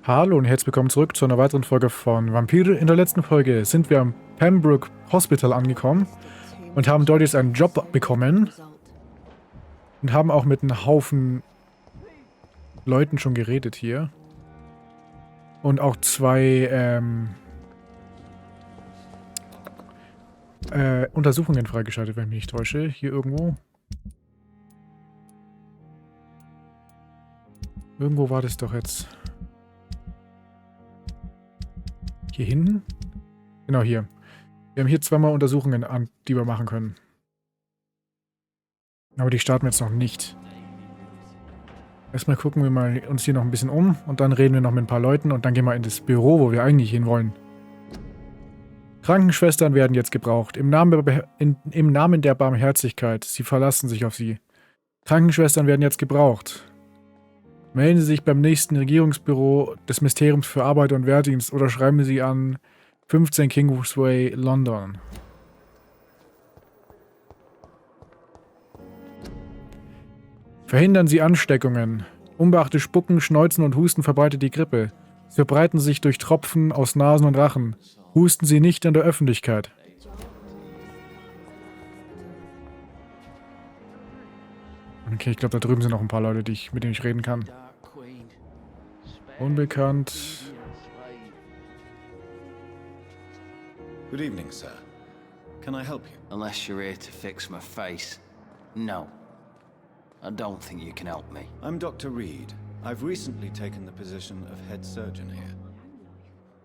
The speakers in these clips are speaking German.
Hallo und herzlich willkommen zurück zu einer weiteren Folge von Vampyr. In der letzten Folge sind wir am Pembroke Hospital angekommen und haben dort jetzt einen Job bekommen und haben auch mit einem Haufen Leuten schon geredet hier. Und auch zwei Untersuchungen freigeschaltet, wenn ich mich nicht täusche. Hier irgendwo. Irgendwo war das doch jetzt. Hier hinten? Genau, hier. Wir haben hier zweimal Untersuchungen an, die wir machen können. Aber die starten wir jetzt noch nicht. Erstmal gucken wir mal uns hier noch ein bisschen um und dann reden wir noch mit ein paar Leuten und dann gehen wir in das Büro, wo wir eigentlich hin wollen. Krankenschwestern werden jetzt gebraucht. Im Namen der Barmherzigkeit. Sie verlassen sich auf sie. Krankenschwestern werden jetzt gebraucht. Melden Sie sich beim nächsten Regierungsbüro des Ministeriums für Arbeit und Wehrdienst oder schreiben Sie an 15 Kingsway, London. Verhindern Sie Ansteckungen. Unbeachtet Spucken, Schneuzen und Husten verbreitet die Grippe. Sie verbreiten sich durch Tropfen aus Nasen und Rachen. Husten Sie nicht in der Öffentlichkeit. Okay, ich glaube, da drüben sind noch ein paar Leute, mit denen ich reden kann. Unbekannt. Good evening, sir. Can I help you? Unless you're here to fix my face. No. I don't think you can help me. I'm Dr. Reed. I've recently taken the position of head surgeon here.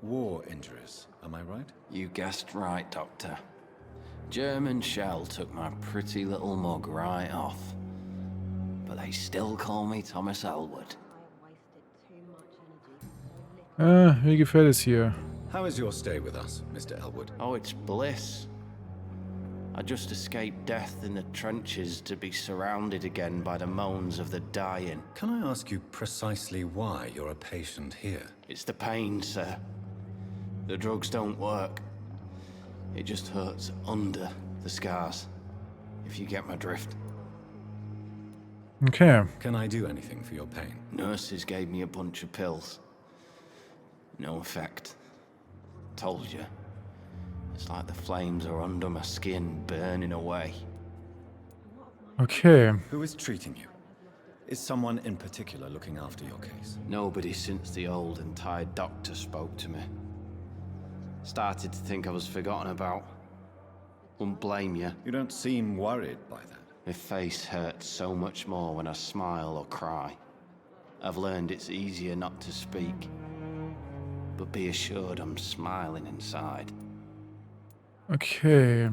War injuries, am I right? You guessed right, Doctor. German shell took my pretty little mug right off. But they still call me Thomas Elwood. Wie gefällt es hier? How is your stay with us, Mr. Elwood? Oh, it's bliss. I just escaped death in the trenches to be surrounded again by the moans of the dying. Can I ask you precisely why you're a patient here? It's the pain, sir. The drugs don't work. It just hurts under the scars, if you get my drift. Okay. Can I do anything for your pain? Nurses gave me a bunch of pills. No effect. Told you. It's like the flames are under my skin, burning away. Okay. Who is treating you? Is someone in particular looking after your case? Nobody since the old and tired doctor spoke to me. Started to think I was forgotten about. Wouldn't blame you. You don't seem worried by that. My face hurts so much more when I smile or cry. I've learned it's easier not to speak. But be assured I'm smiling inside. Okay.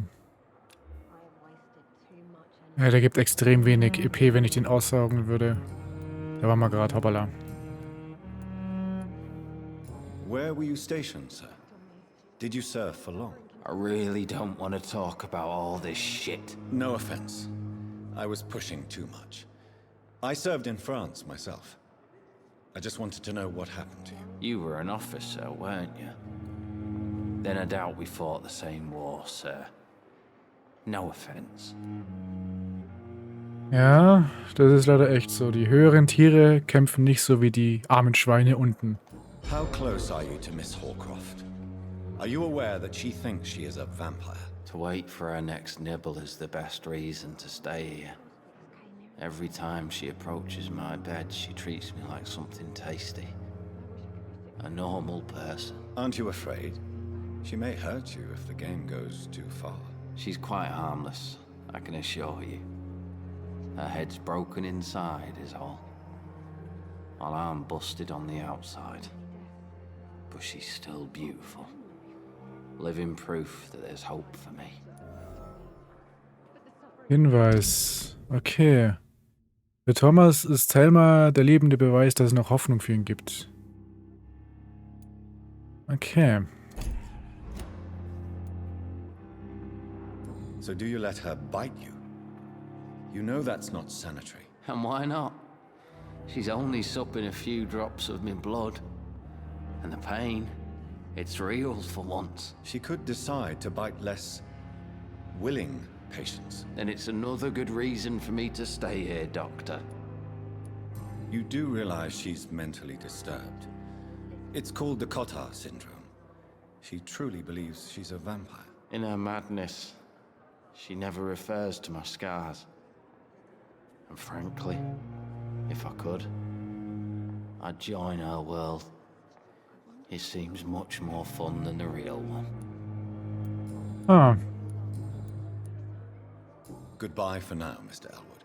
Ja, der gibt extrem wenig EP, wenn ich den aussaugen würde. Da waren wir gerade, hoppala. Where were you stationed, sir? Did you serve for long? I really don't want to talk about all this shit. No offense. I was pushing too much. I served in France myself. I just wanted to know what happened to you. You were an officer, weren't you? Then I doubt we fought the same war, sir. No offense. Ja, das ist leider echt so. Die höheren Tiere kämpfen nicht so wie die armen Schweine unten. How close are you to Miss Horcroft? Are you aware that she thinks she is a vampire? To wait for her next nibble is the best reason to stay here. Every time she approaches my bed, she treats me like something tasty. A normal person. Aren't you afraid? She may hurt you if the game goes too far. She's quite harmless, I can assure you. Her head's broken inside is all. While I'm busted on the outside. But she's still beautiful. Living proof that there's hope for me. Hinweis. Okay. Für Thomas ist Thelma der lebende Beweis, dass es noch Hoffnung für ihn gibt. Okay. So do you let her bite you? You know that's not sanitary. And why not? She's only supping a few drops of my blood. And the pain, it's real for once. She could decide to bite less willing patients. Then it's another good reason for me to stay here, Doctor. You do realize she's mentally disturbed. It's called the Cotard syndrome. She truly believes she's a vampire. In her madness, she never refers to my scars. And frankly, if I could, I'd join her world. It seems much more fun than the real one. Ah, Goodbye for now, Mr. Elwood.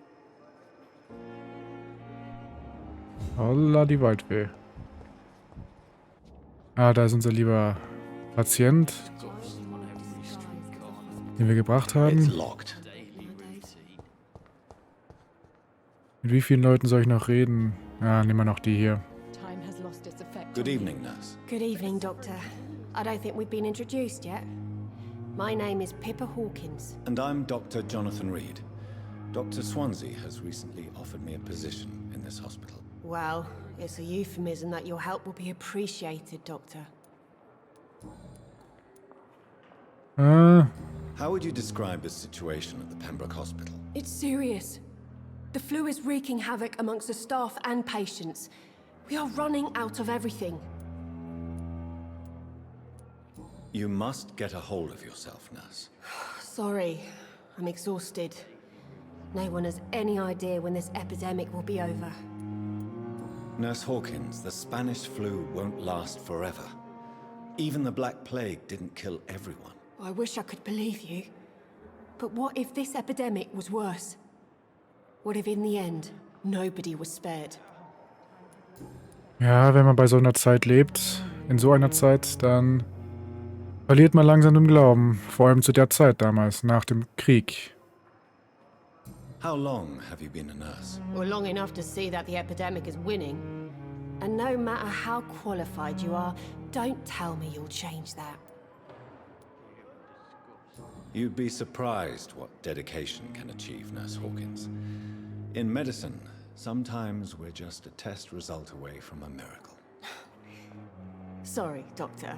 holla die Waldfee. Ah, da ist unser lieber Patient, den wir gebracht It's haben. locked. Mit wie vielen Leuten soll ich noch reden? Ja, nehmen wir noch die hier. Time has lost its effect. Good evening, nurse. Good evening, Doctor. I don't think we've been introduced yet. My name is Pippa Hawkins. And I'm Dr. Jonathan Reed. Dr. Swansea has recently offered me a position in this hospital. Well, it's a euphemism that your help will be appreciated, Doctor. How would you describe the situation at the Pembroke Hospital? It's serious. The flu is wreaking havoc amongst the staff and patients. We are running out of everything. You must get a hold of yourself, nurse. Sorry, I'm exhausted. No one has any idea when this epidemic will be over. Nurse Hawkins, the Spanish flu won't last forever. Even the Black Plague didn't kill everyone. I wish I could believe you. But what if this epidemic was worse? What if in the end, nobody was spared? Ja, wenn man bei so einer Zeit lebt, in so einer Zeit, dann verliert man langsam den Glauben. Vor allem zu der Zeit damals, nach dem Krieg. How long have you been a nurse? Well, long enough to see that the epidemic is winning. And no matter how qualified you are, don't tell me you'll change that. You'd be surprised what dedication can achieve, Nurse Hawkins. In medicine, sometimes we're just a test result away from a miracle. Sorry, Doctor.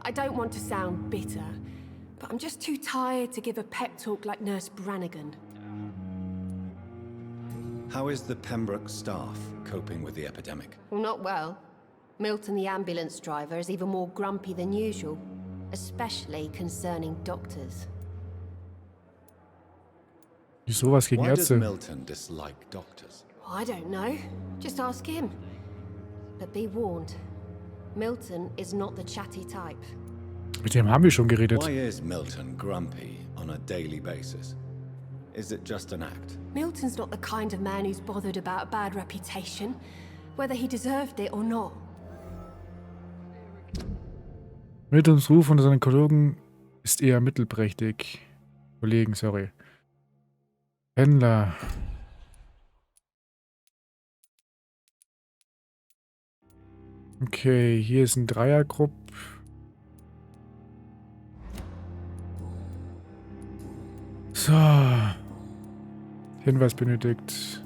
I don't want to sound bitter, but I'm just too tired to give a pep talk like Nurse Brannigan. How is the Pembroke staff coping with the epidemic? Well, not well. Milton, the ambulance driver, is even more grumpy than usual, especially concerning doctors. Wieso was gegen Why does Ärzte? Milton dislike doctors? I don't know. Just ask him. But be warned, Milton is not the chatty type. Mit dem haben wir schon geredet. Why is Milton grumpy on a daily basis? Is it just an act? Milton's not the kind of man who's bothered about a bad reputation, whether he deserved it or not. Miltons Ruf unter seinen Kollegen ist eher mittelprächtig. Kollegen, sorry. Händler. Okay, hier ist ein Dreiergrupp. So. Hinweis benötigt.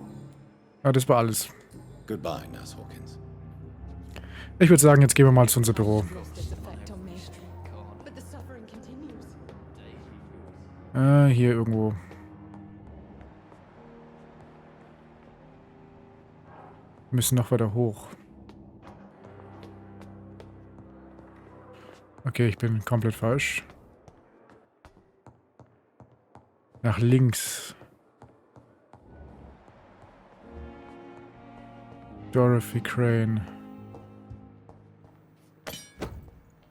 Ah, das war alles. Goodbye, Nurse Hawkins. Ich würde sagen, jetzt gehen wir mal zu unserem Büro. Lost its effect on me. But the suffering continues. Hier irgendwo. Wir müssen noch weiter hoch. Okay, ich bin komplett falsch. Nach links. Dorothy Crane.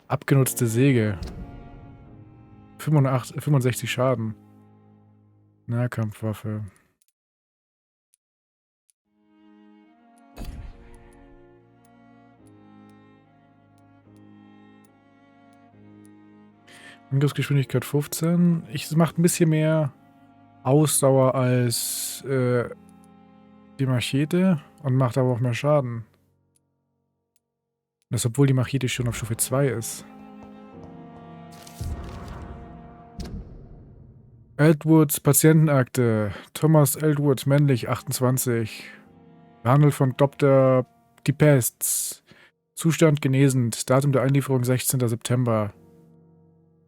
Abgenutzte Säge. 65 Schaden. Nahkampfwaffe. Angriffsgeschwindigkeit 15. Es macht ein bisschen mehr Ausdauer als die Machete und macht aber auch mehr Schaden. Das, obwohl die Machete schon auf Stufe 2 ist. Eldwoods Patientenakte. Thomas Eldwood, männlich, 28. Behandelt von Dr. Dipests. Zustand genesend. Datum der Einlieferung 16. September.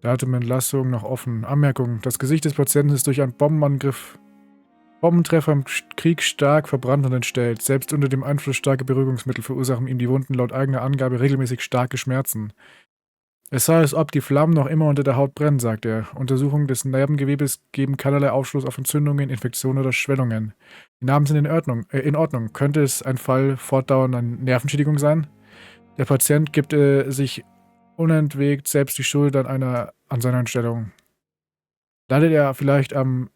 Datum Entlassung noch offen. Anmerkung. Das Gesicht des Patienten ist durch einen Bombenangriff Bombentreffer im Krieg stark verbrannt und entstellt. Selbst unter dem Einfluss starker Beruhigungsmittel verursachen ihm die Wunden laut eigener Angabe regelmäßig starke Schmerzen. Es sei, als ob die Flammen noch immer unter der Haut brennen, sagt er. Untersuchungen des Nerbengewebes geben keinerlei Aufschluss auf Entzündungen, Infektionen oder Schwellungen. Die Narben sind in Ordnung. Könnte es ein Fall fortdauernder Nervenschädigung sein? Der Patient gibt sich unentwegt selbst die Schuld an seiner Entstellung. Leidet er vielleicht am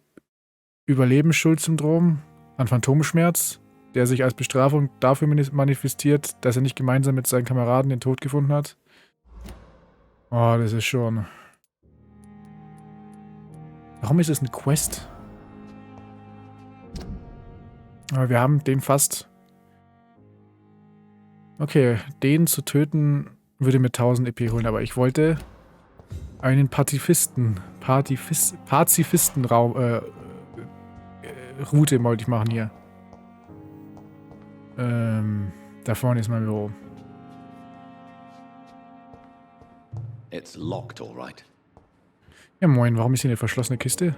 Überlebensschuld-Syndrom, an Phantomschmerz, der sich als Bestrafung dafür manifestiert, dass er nicht gemeinsam mit seinen Kameraden den Tod gefunden hat? Oh, das ist schon... Warum ist es eine Quest? Aber wir haben den fast... Okay, den zu töten würde mir 1000 EP holen, aber ich wollte einen Pazifisten Route wollte ich machen hier. Da vorne ist mein Büro. It's locked, all right. Ja moin, warum ist hier eine verschlossene Kiste?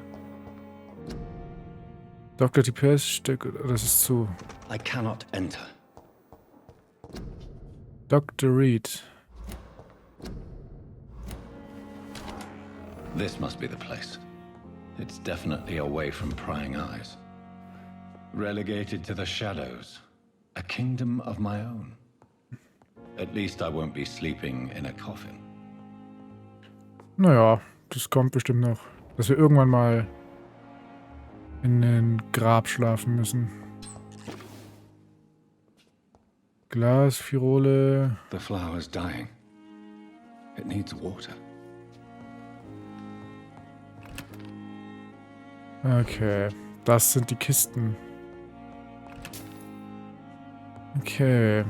Dr. Tipers Stück, das ist zu. I cannot enter. Dr. Reed. This must be the place. It's definitely away from prying eyes. Relegated to the shadows. A kingdom of my own. At least I won't be sleeping in a coffin. Naja, das kommt bestimmt noch. Dass wir irgendwann mal in ein Grab schlafen müssen. Glas, Firole. The flower's dying. It needs water. Okay, das sind die Kisten. Okay.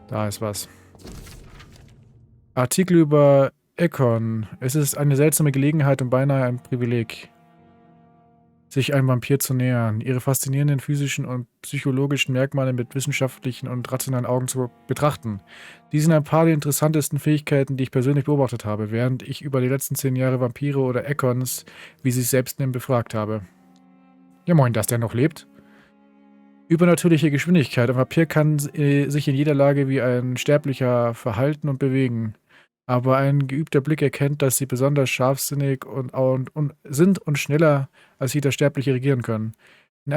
Da ist was. Artikel über Ekon. Es ist eine seltsame Gelegenheit und beinahe ein Privileg, sich einem Vampir zu nähern, ihre faszinierenden physischen und psychologischen Merkmale mit wissenschaftlichen und rationalen Augen zu betrachten. Dies sind ein paar der interessantesten Fähigkeiten, die ich persönlich beobachtet habe, während ich über die letzten 10 Jahre Vampire oder Ekons, wie sie es selbst nennen, befragt habe. Ja moin, dass der noch lebt. Übernatürliche Geschwindigkeit. Ein Vampir kann sich in jeder Lage wie ein Sterblicher verhalten und bewegen. Aber ein geübter Blick erkennt, dass sie besonders scharfsinnig und sind und schneller als jeder Sterbliche regieren können. In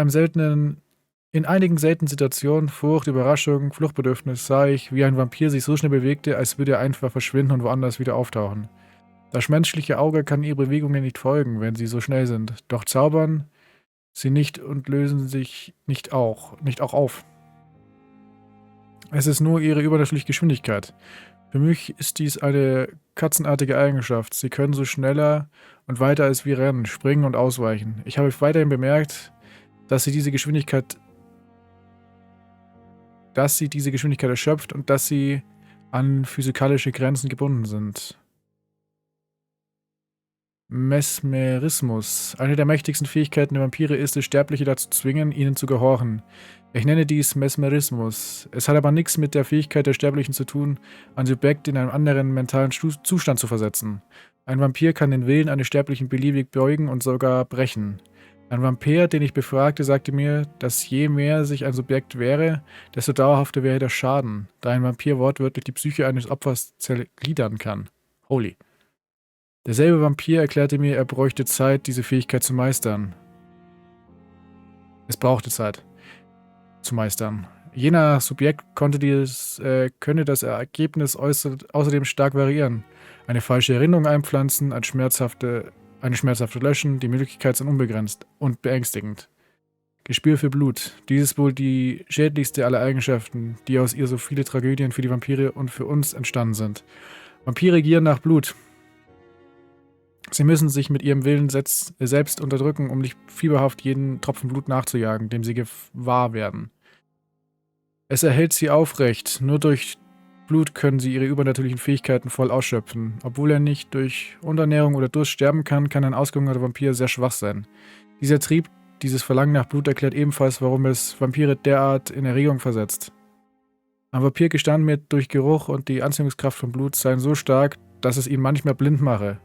einigen seltenen Situationen, Furcht, Überraschung, Fluchtbedürfnis, sah ich, wie ein Vampir sich so schnell bewegte, als würde er einfach verschwinden und woanders wieder auftauchen. Das menschliche Auge kann ihre Bewegungen nicht folgen, wenn sie so schnell sind. Doch zaubern sie nicht und lösen sich nicht auch auf. Es ist nur ihre übernatürliche Geschwindigkeit. Für mich ist dies eine katzenartige Eigenschaft. Sie können so schneller und weiter als wir rennen, springen und ausweichen. Ich habe weiterhin bemerkt, dass sie diese Geschwindigkeit erschöpft und dass sie an physikalische Grenzen gebunden sind. Mesmerismus. Eine der mächtigsten Fähigkeiten der Vampire ist es, Sterbliche dazu zu zwingen, ihnen zu gehorchen. Ich nenne dies Mesmerismus. Es hat aber nichts mit der Fähigkeit der Sterblichen zu tun, ein Subjekt in einen anderen mentalen Zustand zu versetzen. Ein Vampir kann den Willen eines Sterblichen beliebig beugen und sogar brechen. Ein Vampir, den ich befragte, sagte mir, dass je mehr sich ein Subjekt wehre, desto dauerhafter wäre der Schaden, da ein Vampir wortwörtlich die Psyche eines Opfers zergliedern kann. Holy. Derselbe Vampir erklärte mir, er bräuchte Zeit, diese Fähigkeit zu meistern. Es brauchte Zeit zu meistern. Je nach Subjekt könne das Ergebnis außerdem stark variieren. Eine falsche Erinnerung einpflanzen, eine schmerzhafte löschen, die Möglichkeiten sind unbegrenzt und beängstigend. Gespür für Blut. Dies ist wohl die schädlichste aller Eigenschaften, die aus ihr so viele Tragödien für die Vampire und für uns entstanden sind. Vampire gieren nach Blut. Sie müssen sich mit ihrem Willen selbst unterdrücken, um nicht fieberhaft jeden Tropfen Blut nachzujagen, dem sie gewahr werden. Es erhält sie aufrecht. Nur durch Blut können sie ihre übernatürlichen Fähigkeiten voll ausschöpfen. Obwohl er nicht durch Unterernährung oder Durst sterben kann, kann ein ausgehungerter Vampir sehr schwach sein. Dieser Trieb, dieses Verlangen nach Blut erklärt ebenfalls, warum es Vampire derart in Erregung versetzt. Ein Vampir gestand mir, durch Geruch und die Anziehungskraft von Blut seien so stark, dass es ihn manchmal blind mache.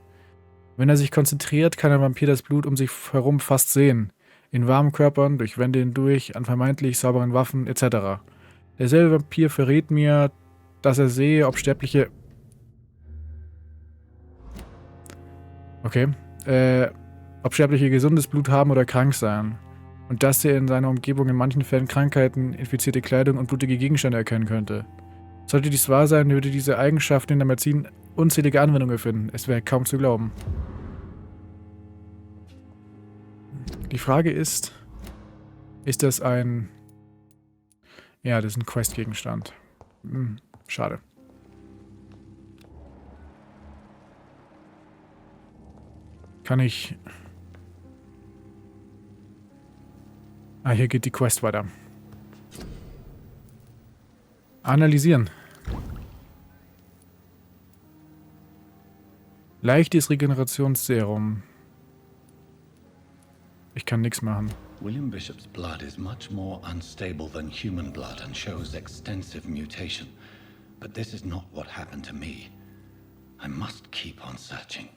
Wenn er sich konzentriert, kann ein Vampir das Blut um sich herum fast sehen. In warmen Körpern, durch Wände hindurch, an vermeintlich sauberen Waffen etc. Derselbe Vampir verrät mir, dass er sehe, ob Sterbliche... Okay. Ob Sterbliche gesundes Blut haben oder krank seien. Und dass er in seiner Umgebung in manchen Fällen Krankheiten, infizierte Kleidung und blutige Gegenstände erkennen könnte. Sollte dies wahr sein, würde diese Eigenschaft in der Medizin unzählige Anwendungen finden. Es wäre kaum zu glauben. Die Frage ist das ein... Ja, das ist ein Quest-Gegenstand. Schade. Kann ich... Ah, hier geht die Quest weiter. Analysieren. Leichtes Regenerationsserum. Ich kann nichts machen. William Bishop's blood is much more unstable than human blood and shows extensive mutation. But this is not what happened to me. I must keep on searching.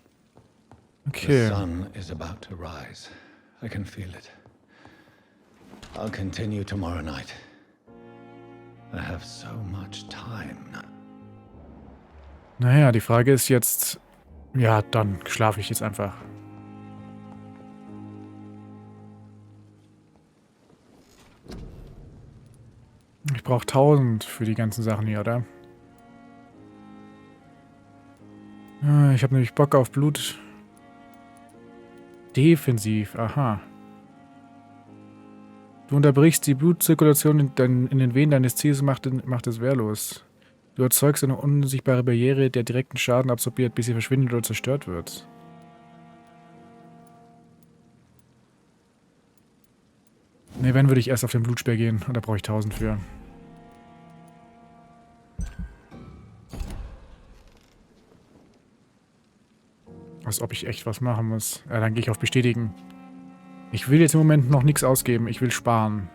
Okay. The sun is about to rise. I can feel it. I'll continue tomorrow night. I have so much time now. Naja, die Frage ist jetzt... Ja, dann schlafe ich jetzt einfach. Ich brauche 1000 für die ganzen Sachen hier, oder? Ich habe nämlich Bock auf Blut. Defensiv, aha. Du unterbrichst die Blutzirkulation in den Venen deines Ziels, macht es wehrlos. Du erzeugst eine unsichtbare Barriere, der direkten Schaden absorbiert, bis sie verschwindet oder zerstört wird. Ne, wenn würde ich erst auf den Blutspeer gehen. Und da brauche ich 1000 für. Als ob ich echt was machen muss. Ja, dann gehe ich auf Bestätigen. Ich will jetzt im Moment noch nichts ausgeben. Ich will sparen.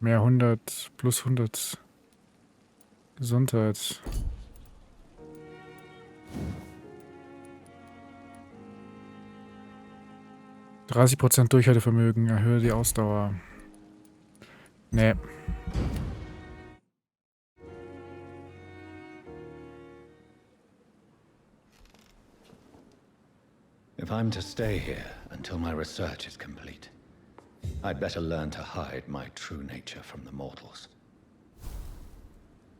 Mehr 100, plus 100 Gesundheit. %30 Durchhaltevermögen, erhöhe die Ausdauer. Nee. If I'm to stay here until my research is complete, I'd better learn to hide my true nature from the mortals.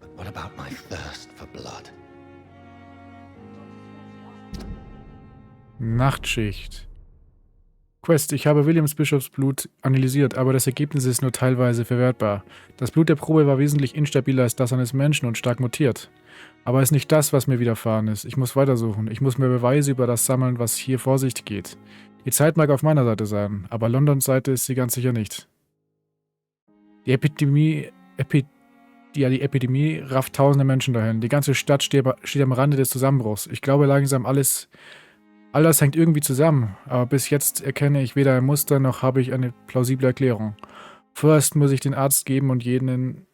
But what about my thirst for blood? Nachtschicht. Quest, ich habe Williams Bischofs Blut analysiert, aber das Ergebnis ist nur teilweise verwertbar. Das Blut der Probe war wesentlich instabiler als das eines Menschen und stark mutiert. Aber es ist nicht das, was mir widerfahren ist. Ich muss weitersuchen. Ich muss mehr Beweise über das sammeln, was hier vor sich geht. Die Zeit mag auf meiner Seite sein, aber Londons Seite ist sie ganz sicher nicht. Die Epidemie rafft tausende Menschen dahin. Die ganze Stadt steht am Rande des Zusammenbruchs. Ich glaube langsam all das hängt irgendwie zusammen, aber bis jetzt erkenne ich weder ein Muster, noch habe ich eine plausible Erklärung. Vorerst muss ich den Arzt geben und jenen,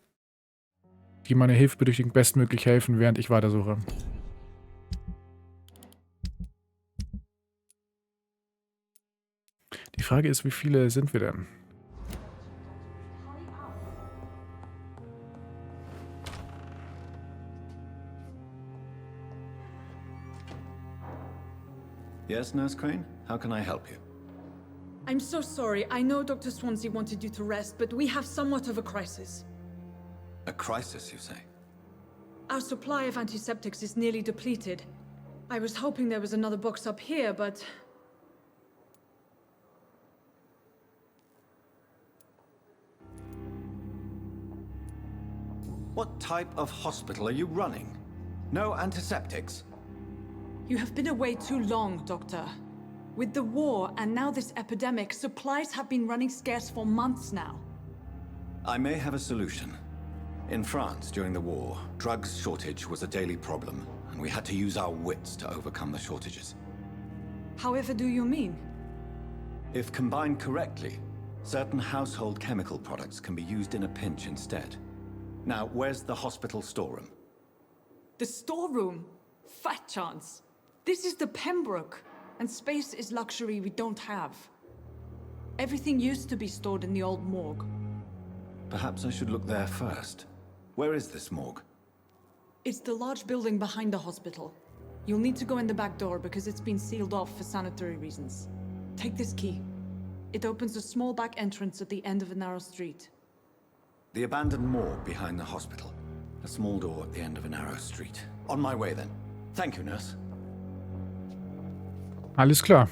die meine Hilfebedürftigen bestmöglich helfen, während ich weitersuche. Die Frage ist, wie viele sind wir denn? Yes, Nurse Crane? How can I help you? I'm so sorry. I know Dr. Swansea wanted you to rest, but we have somewhat of a crisis. A crisis, you say? Our supply of antiseptics is nearly depleted. I was hoping there was another box up here, but... What type of hospital are you running? No antiseptics? You have been away too long, Doctor. With the war and now this epidemic, supplies have been running scarce for months now. I may have a solution. In France, during the war, drugs shortage was a daily problem, and we had to use our wits to overcome the shortages. However do you mean? If combined correctly, Certain household chemical products can be used in a pinch instead. Now, where's the hospital storeroom? The storeroom? Fat chance. This is the Pembroke, and space is luxury we don't have. Everything used to be stored in the old morgue. Perhaps I should look there first. Where is this morgue? It's the large building behind the hospital. You'll need to go in the back door because it's been sealed off for sanitary reasons. Take this key. It opens a small back entrance at the end of a narrow street. The abandoned morgue behind the hospital. A small door at the end of a narrow street. On my way then. Thank you, nurse. Alles klar.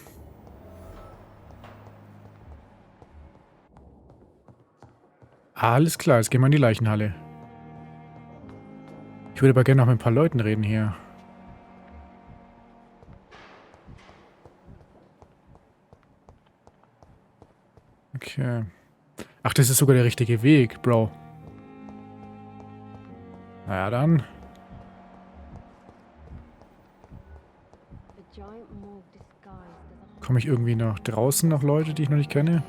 Alles klar, jetzt gehen wir in die Leichenhalle. Ich würde aber gerne noch mit ein paar Leuten reden hier. Okay. Ach, das ist sogar der richtige Weg, Bro. Naja, dann. Komme ich irgendwie nach draußen noch Leute, die ich noch nicht kenne?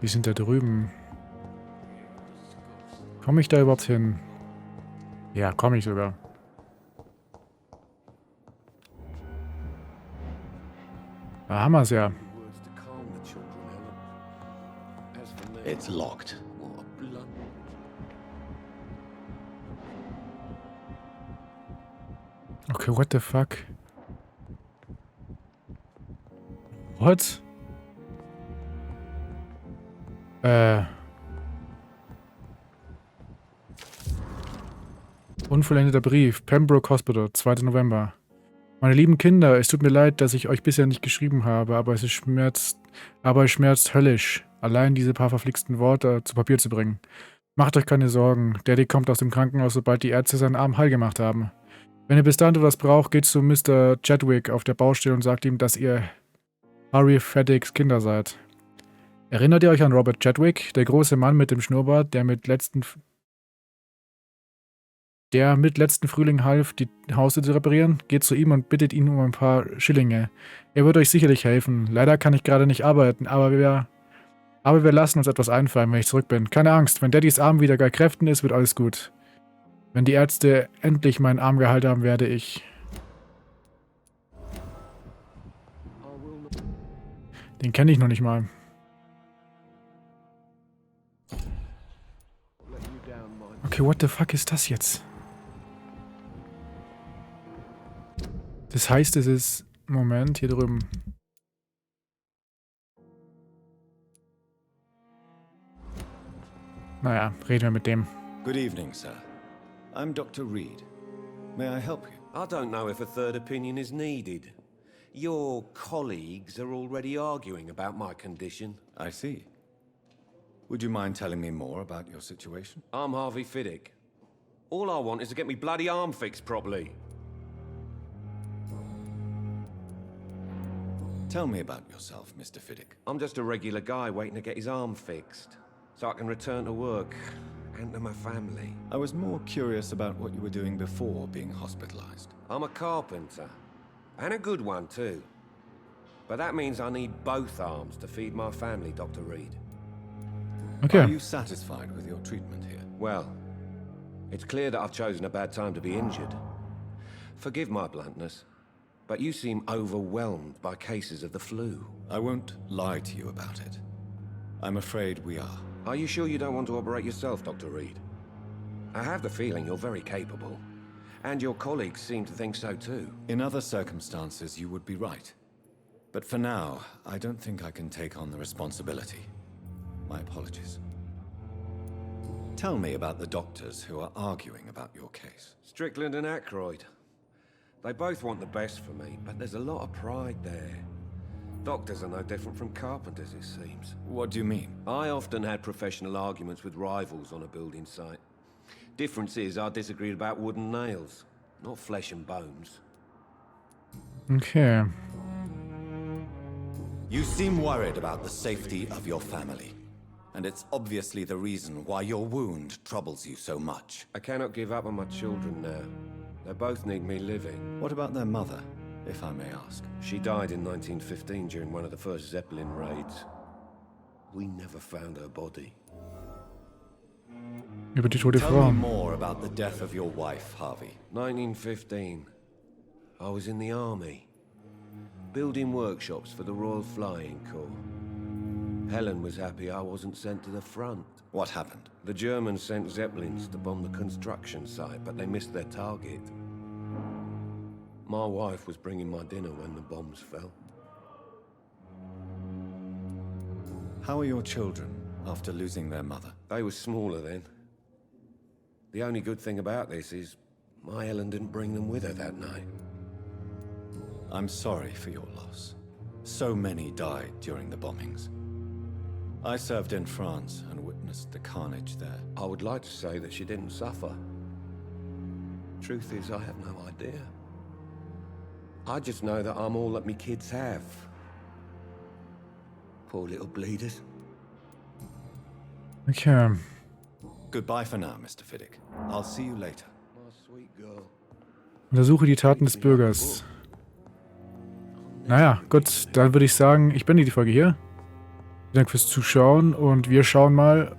Die sind da drüben. Komme ich da überhaupt hin? Ja, komme ich sogar. Da haben wir es ja. It's locked. Okay, what the fuck? What? Unvollendeter Brief. Pembroke Hospital, 2. November. Meine lieben Kinder, es tut mir leid, dass ich euch bisher nicht geschrieben habe, aber es schmerzt höllisch, allein diese paar verflixten Worte zu Papier zu bringen. Macht euch keine Sorgen. Daddy kommt aus dem Krankenhaus, sobald die Ärzte seinen Arm heil gemacht haben. Wenn ihr bis dahin etwas braucht, geht zu Mr. Chadwick auf der Baustelle und sagt ihm, dass ihr Harry Feddicks Kinder seid. Erinnert ihr euch an Robert Chadwick, der große Mann mit dem Schnurrbart, der mit letzten Frühling half, die Haustür zu reparieren? Geht zu ihm und bittet ihn um ein paar Schillinge. Er wird euch sicherlich helfen. Leider kann ich gerade nicht arbeiten, aber wir lassen uns etwas einfallen, wenn ich zurück bin. Keine Angst, wenn Daddys Arm wieder bei Kräften ist, wird alles gut. Wenn die Ärzte endlich meinen Arm geheilt haben, werde ich... Den kenne ich noch nicht mal. Okay, what the fuck ist das jetzt? Das heißt, es ist... Moment, hier drüben. Naja, reden wir mit dem. Good evening, sir. I'm Dr. Reed. May I help you? I don't know if a third opinion is needed. Your colleagues are already arguing about my condition. I see. Would you mind telling me more about your situation? I'm Harvey Fiddick. All I want is to get me bloody arm fixed properly. Tell me about yourself, Mr. Fiddick. I'm just a regular guy waiting to get his arm fixed, so I can return to work and to my family. I was more curious about what you were doing before being hospitalized. I'm a carpenter, and a good one too. But that means I need both arms to feed my family, Dr. Reed. Okay. Are you satisfied with your treatment here? Well, it's clear that I've chosen a bad time to be injured. Forgive my bluntness, but you seem overwhelmed by cases of the flu. I won't lie to you about it. I'm afraid we are. Are you sure you don't want to operate yourself, Dr. Reed? I have the feeling you're very capable, and your colleagues seem to think so too. In other circumstances, you would be right. But for now, I don't think I can take on the responsibility. My apologies. Tell me about the doctors who are arguing about your case. Strickland and Aykroyd. They both want the best for me, but there's a lot of pride there. Doctors are no different from carpenters, it seems. What do you mean? I often had professional arguments with rivals on a building site. Difference is, I disagreed about wooden nails, not flesh and bones. Okay. You seem worried about the safety of your family. And it's obviously the reason why your wound troubles you so much. I cannot give up on my children now. They both need me living. What about their mother? if I may ask? She died in 1915 during one of the first Zeppelin raids. We never found her body. Über die tote Tell Frau. me more about the death of your wife, Harvey. 1915. I was in the army, building workshops for the Royal Flying Corps. Helen was happy I wasn't sent to the front. What happened? The Germans sent Zeppelins to bomb the construction site, but they missed their target. My wife was bringing my dinner when the bombs fell. How are your children after losing their mother? They were smaller then. The only good thing about this is my Helen didn't bring them with her that night. I'm sorry for your loss. So many died during the bombings. I served in France and witnessed the carnage there. I would like to say that she didn't suffer. Truth is, I have no idea. I just know that I'm all that me kids have. Poor little bleeders. Okay. Goodbye for now, Mr. Fiddick. I'll see you later. My sweet girl. Untersuche die Taten des Bürgers. Naja, gut, dann würde ich sagen, ich beende die Folge hier. Vielen Dank fürs Zuschauen und wir schauen mal,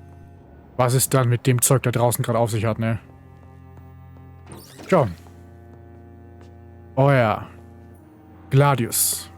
was es dann mit dem Zeug da draußen gerade auf sich hat, ne? Ciao. Euer Gladius.